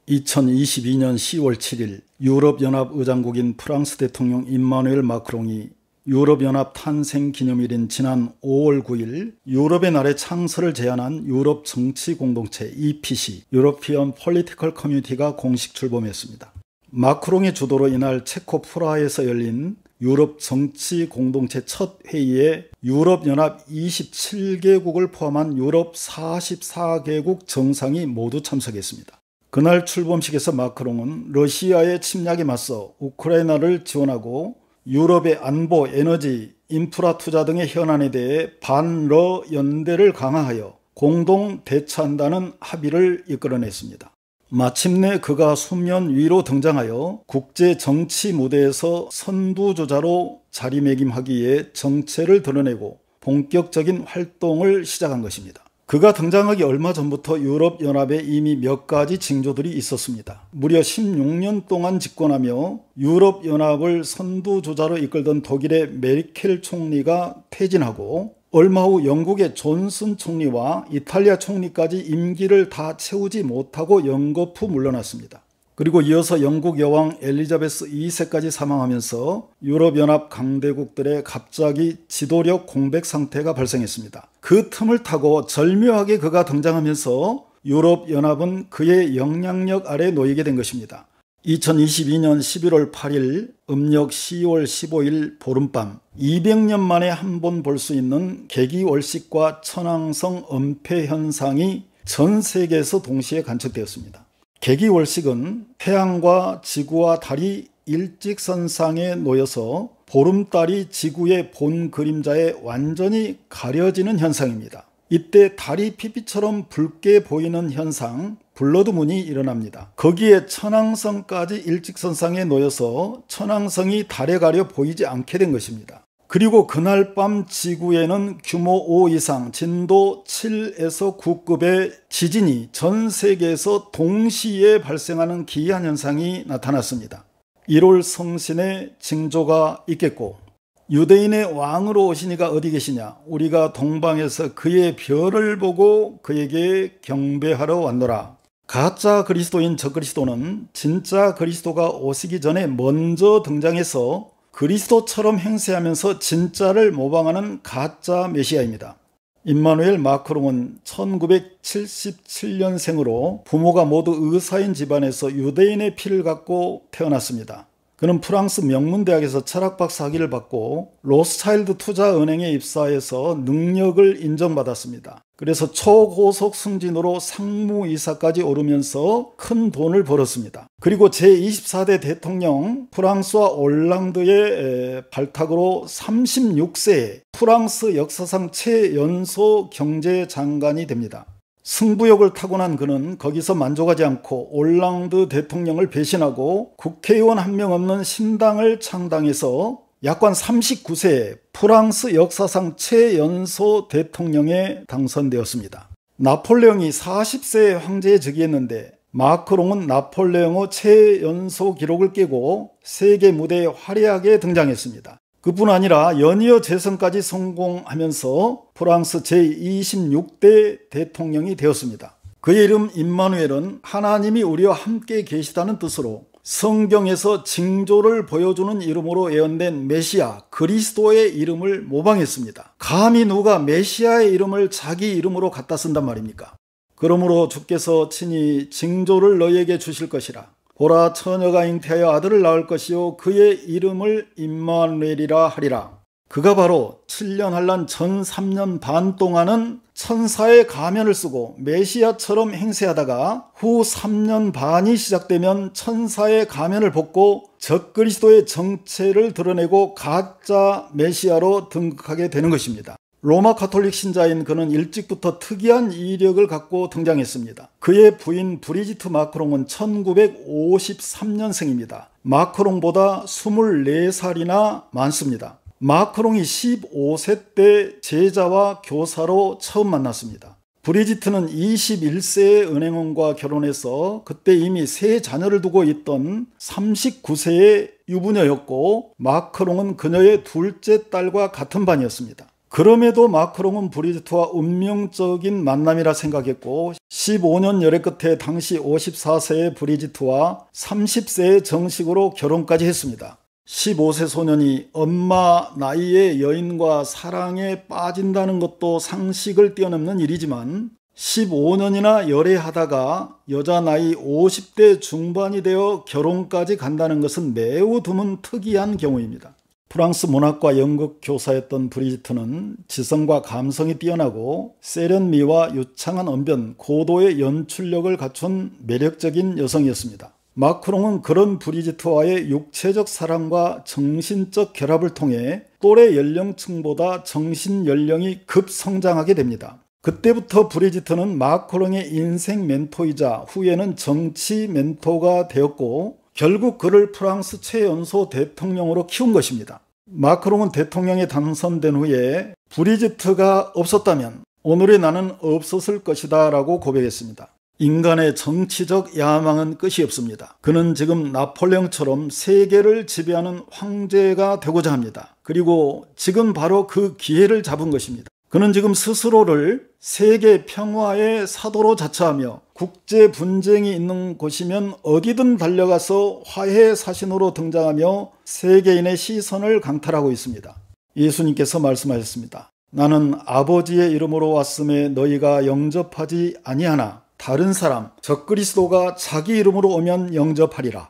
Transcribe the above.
2022년 10월 7일 유럽연합 의장국인 프랑스 대통령 임마누엘 마크롱이 유럽연합 탄생 기념일인 지난 5월 9일 유럽의 날의 창설을 제안한 유럽 정치 공동체 EPC (European Political Community가 공식 출범했습니다. 마크롱의 주도로 이날 체코 프라하에서 열린 유럽 정치 공동체 첫 회의에 유럽연합 27개국을 포함한 유럽 44개국 정상이 모두 참석했습니다. 그날 출범식에서 마크롱은 러시아의 침략에 맞서 우크라이나를 지원하고 유럽의 안보, 에너지, 인프라 투자 등의 현안에 대해 반러 연대를 강화하여 공동 대처한다는 합의를 이끌어냈습니다. 마침내 그가 수면 위로 등장하여 국제 정치 무대에서 선두주자로 자리매김하기 위해 정체를 드러내고 본격적인 활동을 시작한 것입니다. 그가 등장하기 얼마 전부터 유럽연합에 이미 몇 가지 징조들이 있었습니다. 무려 16년 동안 집권하며 유럽연합을 선두주자로 이끌던 독일의 메르켈 총리가 퇴진하고 얼마 후 영국의 존슨 총리와 이탈리아 총리까지 임기를 다 채우지 못하고 연거푸 물러났습니다. 그리고 이어서 영국 여왕 엘리자베스 2세까지 사망하면서 유럽연합 강대국들의 갑자기 지도력 공백 상태가 발생했습니다. 그 틈을 타고 절묘하게 그가 등장하면서 유럽연합은 그의 영향력 아래 놓이게 된 것입니다. 2022년 11월 8일 음력 10월 15일 보름밤 200년 만에 한 번 볼 수 있는 개기월식과 천왕성 은폐 현상이 전 세계에서 동시에 관측되었습니다. 개기월식은 태양과 지구와 달이 일직선상에 놓여서 보름달이 지구의 본 그림자에 완전히 가려지는 현상입니다. 이때 달이 피피처럼 붉게 보이는 현상, 블러드문이 일어납니다. 거기에 천왕성까지 일직선상에 놓여서 천왕성이 달에 가려 보이지 않게 된 것입니다. 그리고 그날 밤 지구에는 규모 5 이상 진도 7에서 9급의 지진이 전 세계에서 동시에 발생하는 기이한 현상이 나타났습니다. 1월 성신의 징조가 있겠고 유대인의 왕으로 오신 이가 어디 계시냐? 우리가 동방에서 그의 별을 보고 그에게 경배하러 왔노라. 가짜 그리스도인 적그리스도는 진짜 그리스도가 오시기 전에 먼저 등장해서 그리스도처럼 행세하면서 진짜를 모방하는 가짜 메시아입니다. 임마누엘 마크롱은 1977년생으로 부모가 모두 의사인 집안에서 유대인의 피를 갖고 태어났습니다. 그는 프랑스 명문대학에서 철학박사 학위를 받고 로스차일드 투자은행에 입사해서 능력을 인정받았습니다. 그래서 초고속 승진으로 상무이사까지 오르면서 큰 돈을 벌었습니다. 그리고 제24대 대통령 프랑스와 올랑드의 발탁으로 36세에 프랑스 역사상 최연소 경제장관이 됩니다. 승부욕을 타고난 그는 거기서 만족하지 않고 올랑드 대통령을 배신하고 국회의원 한 명 없는 신당을 창당해서 약관 39세에 프랑스 역사상 최연소 대통령에 당선되었습니다. 나폴레옹이 40세에 황제에 즉위했는데 마크롱은 나폴레옹의 최연소 기록을 깨고 세계 무대에 화려하게 등장했습니다. 그뿐 아니라 연이어 재선까지 성공하면서 프랑스 제26대 대통령이 되었습니다. 그의 이름 임마누엘은 하나님이 우리와 함께 계시다는 뜻으로 성경에서 징조를 보여주는 이름으로 예언된 메시아 그리스도의 이름을 모방했습니다. 감히 누가 메시아의 이름을 자기 이름으로 갖다 쓴단 말입니까? 그러므로 주께서 친히 징조를 너희에게 주실 것이라. 보라, 처녀가 잉태하여 아들을 낳을 것이요 그의 이름을 임마누엘이라 하리라. 그가 바로 7년 한란 전 3년 반 동안은 천사의 가면을 쓰고 메시아처럼 행세하다가 후 3년 반이 시작되면 천사의 가면을 벗고 적그리스도의 정체를 드러내고 가짜 메시아로 등극하게 되는 것입니다. 로마 가톨릭 신자인 그는 일찍부터 특이한 이력을 갖고 등장했습니다. 그의 부인 브리지트 마크롱은 1953년생입니다. 마크롱보다 24살이나 많습니다. 마크롱이 15세 때 제자와 교사로 처음 만났습니다. 브리지트는 21세에 은행원과 결혼해서 그때 이미 3 자녀를 두고 있던 39세의 유부녀였고 마크롱은 그녀의 둘째 딸과 같은 반이었습니다. 그럼에도 마크롱은 브리지트와 운명적인 만남이라 생각했고 15년 열애 끝에 당시 54세의 브리지트와 30세에 정식으로 결혼까지 했습니다. 15세 소년이 엄마 나이의 여인과 사랑에 빠진다는 것도 상식을 뛰어넘는 일이지만 15년이나 열애하다가 여자 나이 50대 중반이 되어 결혼까지 간다는 것은 매우 드문 특이한 경우입니다. 프랑스 문학과 연극 교사였던 브리지트는 지성과 감성이 뛰어나고 세련미와 유창한 언변, 고도의 연출력을 갖춘 매력적인 여성이었습니다. 마크롱은 그런 브리지트와의 육체적 사랑과 정신적 결합을 통해 또래 연령층보다 정신 연령이 급성장하게 됩니다. 그때부터 브리지트는 마크롱의 인생 멘토이자 후에는 정치 멘토가 되었고 결국 그를 프랑스 최연소 대통령으로 키운 것입니다. 마크롱은 대통령에 당선된 후에 브리지트가 없었다면 오늘의 나는 없었을 것이다 라고 고백했습니다. 인간의 정치적 야망은 끝이 없습니다. 그는 지금 나폴레옹처럼 세계를 지배하는 황제가 되고자 합니다. 그리고 지금 바로 그 기회를 잡은 것입니다. 그는 지금 스스로를 세계 평화의 사도로 자처하며 국제 분쟁이 있는 곳이면 어디든 달려가서 화해 사신으로 등장하며 세계인의 시선을 강탈하고 있습니다. 예수님께서 말씀하셨습니다. 나는 아버지의 이름으로 왔음에 너희가 영접하지 아니하나 다른 사람 적 그리스도가 자기 이름으로 오면 영접하리라.